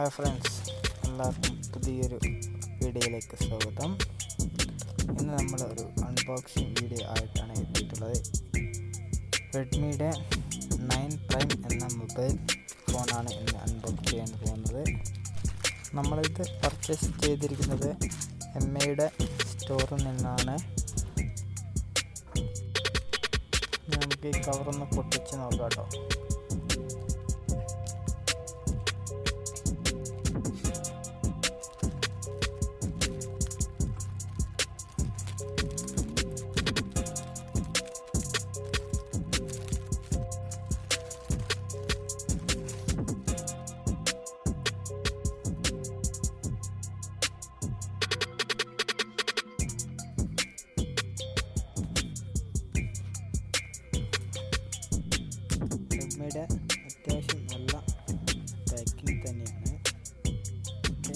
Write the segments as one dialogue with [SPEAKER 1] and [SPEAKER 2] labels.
[SPEAKER 1] Hi friends, എല്ലാവർക്കും പുതിയൊരു വീഡിയോയിലേക്ക് സ്വാഗതം. ഇന്ന് നമ്മൾ ഒരു അൺബോക്സിങ് വീഡിയോ ആയിട്ടാണ് എത്തിയിട്ടുള്ളത്. റെഡ്മിയുടെ 9 പ്രൈം എന്ന മൊബൈൽ ഫോണാണ് ഇന്ന് അൺബോക്സ് ചെയ്യാൻ പോകുന്നത്. നമ്മളിത് പർച്ചേസ് ചെയ്തിരിക്കുന്നത് എംഐയുടെ സ്റ്റോറിൽ നിന്നാണ്. നമുക്ക് ഈ കവറൊന്ന് പൊട്ടിച്ച് നോക്കാം കേട്ടോ. റെഡ്മിയുടെ അത്യാവശ്യം നല്ല പാക്കിംഗ് തന്നെയാണ്. ഓക്കെ,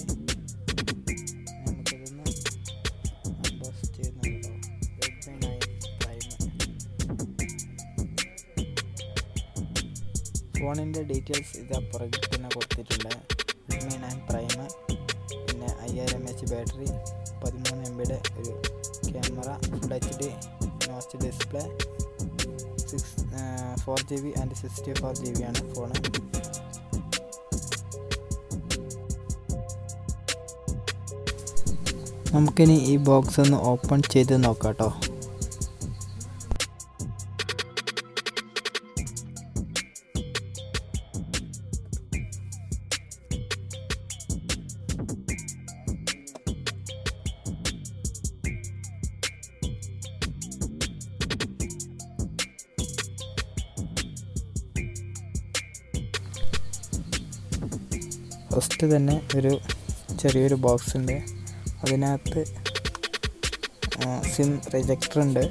[SPEAKER 1] നമുക്കിതൊന്ന് അൺബോക്സ് ചെയ്ത് നോക്കാം. റെഡ്മി 9 പ്രൈം ഫോണിൻ്റെ ഡീറ്റെയിൽസ് ഇതാ പുറകിൽ തന്നെ കൊടുത്തിട്ടുണ്ട്. റെഡ്മി 9 പ്രൈം, പിന്നെ 5000 mAh ബാറ്ററി, 13 MB ഒരു camera, full HD notch display, 4GB and 64GB ആണ് ഫോൺ. നമുക്കിനി ഈ ബോക്സ് ഒന്ന് ഓപ്പൺ ചെയ്ത് നോക്കാം കേട്ടോ. ഫസ്റ്റ് തന്നെ ഒരു ചെറിയൊരു ബോക്സ് ഉണ്ട്. അതിനകത്ത് സിം റിജക്ടർ ഉണ്ട്,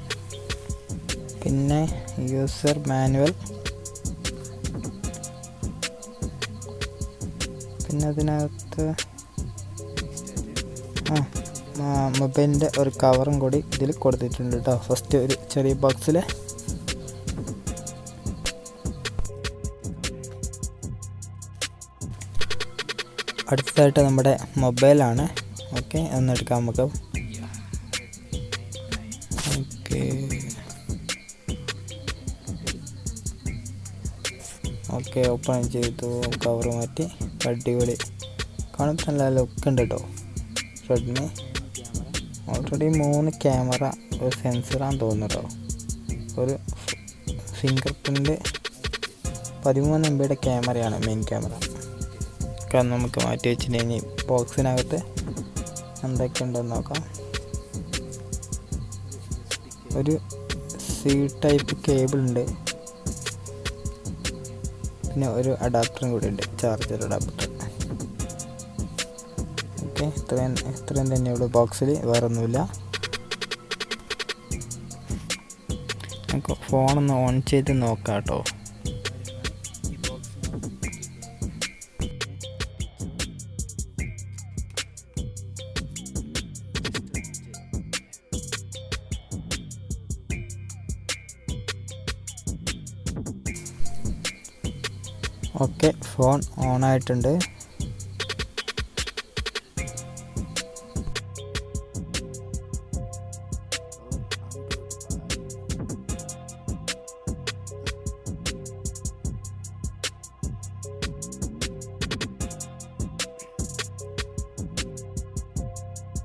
[SPEAKER 1] പിന്നെ യൂസർ മാനുവൽ, പിന്നെ അതിനകത്ത് മൊബൈലിൻ്റെ ഒരു കവറും കൂടി ഇതിൽ കൊടുത്തിട്ടുണ്ട് കേട്ടോ. ഫസ്റ്റ് ഒരു ചെറിയ ബോക്സിൽ. അടുത്തതായിട്ട് നമ്മുടെ മൊബൈലാണ്. ഓക്കെ, ഒന്നെടുക്കാം നമുക്ക്. ഓക്കെ, ഓപ്പൺ ചെയ്തു. കവർ മാറ്റി. അടിപൊളി കാണും, നല്ല ലുക്ക് ഉണ്ട് കേട്ടോ. റെഡ്മി ഓൾറെഡി 3 ക്യാമറ, ഒരു സെൻസറാന്ന് തോന്നുന്നു കേട്ടോ. ഒരു ഫിംഗർ പ്രിൻ്റ്, 13 MB ക്യാമറയാണ് മെയിൻ ക്യാമറ. നമുക്ക് മാറ്റി വെച്ചിട്ടുണ്ടെങ്കിൽ ബോക്സിനകത്ത് എന്തൊക്കെയുണ്ടെന്ന് നോക്കാം. ഒരു സി ടൈപ്പ് കേബിൾ ഉണ്ട്, പിന്നെ ഒരു അഡാപ്റ്ററും കൂടി ഉണ്ട്, ചാർജർ അഡാപ്റ്റർ. ഓക്കെ, ഇത്രയും തന്നെയുള്ളൂ ബോക്സിൽ, വേറൊന്നുമില്ല. നമുക്ക് ഫോണൊന്ന് ഓൺ ചെയ്ത് നോക്കാം കേട്ടോ. ഓക്കെ, ഫോൺ ഓൺ ആയിട്ടുണ്ട്.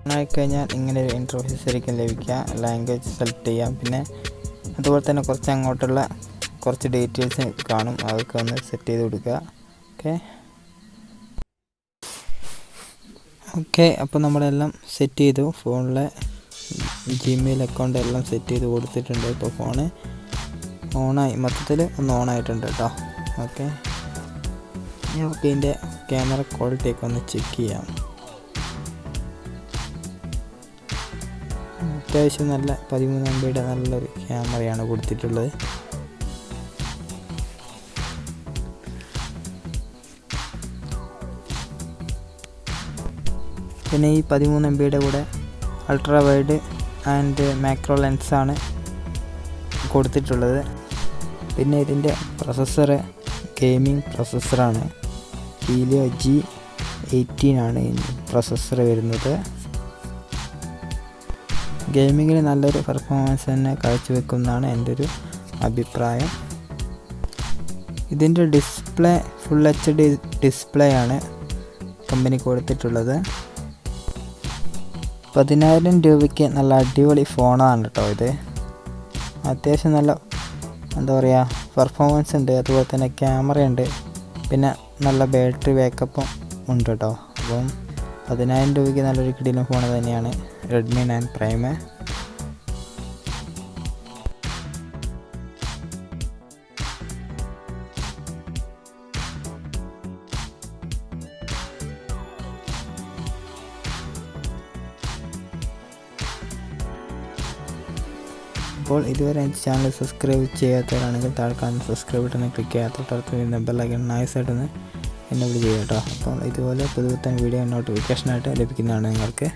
[SPEAKER 1] ഓണായിക്കഴിഞ്ഞാൽ ഇങ്ങനെ ഒരു ഇൻ്റർഫേസ് ആയിരിക്കും ലഭിക്കുക. ലാംഗ്വേജ് സെലക്ട് ചെയ്യാം. പിന്നെ അതുപോലെ തന്നെ കുറച്ച് അങ്ങോട്ടുള്ള കുറച്ച് ഡീറ്റെയിൽസ് കാണും, അതൊക്കെ ഒന്ന് സെറ്റ് ചെയ്ത് കൊടുക്കുക. ഓക്കെ, അപ്പോൾ നമ്മളെല്ലാം സെറ്റ് ചെയ്തു. ഫോണിലെ ജിമെയിൽ അക്കൗണ്ട് എല്ലാം സെറ്റ് ചെയ്ത് കൊടുത്തിട്ടുണ്ട്. ഇപ്പോൾ ഫോണ് ഓണായി, മൊത്തത്തിൽ ഒന്ന് ഓണായിട്ടുണ്ട് കേട്ടോ. ഓക്കെ, നമുക്ക് ഇതിൻ്റെ ക്യാമറ ക്വാളിറ്റിയൊക്കെ ഒന്ന് ചെക്ക് ചെയ്യാം. അത്യാവശ്യം നല്ല 13 MB നല്ലൊരു ക്യാമറയാണ് കൊടുത്തിട്ടുള്ളത്. പിന്നെ ഈ 13 MB കൂടെ അൾട്രാ വൈഡ് ആൻഡ് മാക്രോ ലെൻസാണ് കൊടുത്തിട്ടുള്ളത്. പിന്നെ ഇതിൻ്റെ പ്രൊസസ്സർ ഗെയിമിംഗ് പ്രൊസസ്സറാണ്, ഹീലിയോ G 18 പ്രോസസ്സർ വരുന്നത്. ഗെയിമിങ്ങിൽ നല്ലൊരു പെർഫോമൻസ് തന്നെ കാഴ്ചവെക്കുന്നതാണ് എൻ്റെ ഒരു അഭിപ്രായം. ഇതിൻ്റെ ഡിസ്പ്ലേ ഫുൾ HD ഡിസ്പ്ലേ ആണ് കമ്പനി കൊടുത്തിട്ടുള്ളത്. 10,000 രൂപയ്ക്ക് നല്ല അടിപൊളി ഫോണാണ് കേട്ടോ ഇത്. അത്യാവശ്യം നല്ല പെർഫോമൻസ് ഉണ്ട്, അതുപോലെ തന്നെ ക്യാമറ ഉണ്ട്, പിന്നെ നല്ല ബാറ്ററി ബാക്കപ്പും ഉണ്ട് കേട്ടോ. അപ്പം 10,000 രൂപയ്ക്ക് നല്ലൊരു കിടിലൻ ഫോൺ തന്നെയാണ് Redmi 9 Prime. അപ്പോൾ ഇതുവരെ എൻ്റെ ചാനൽ സബ്സ്ക്രൈബ് ചെയ്യാത്തവരാണെങ്കിൽ താഴെ കാണുന്ന സബ്സ്ക്രൈബ് ബട്ടൺ ക്ലിക്ക് ചെയ്യാത്ത തൊട്ടടുത്ത് വരുന്ന ബെല്ലൈക്കൺ നൈസായിട്ടൊന്ന് എന്നെ വിളി ചെയ്യാം കേട്ടോ. അപ്പോൾ ഇതുപോലെ പുതുപുത്തൻ വീഡിയോ നോട്ടിഫിക്കേഷനായിട്ട് ലഭിക്കുന്നതാണ് നിങ്ങൾക്ക്.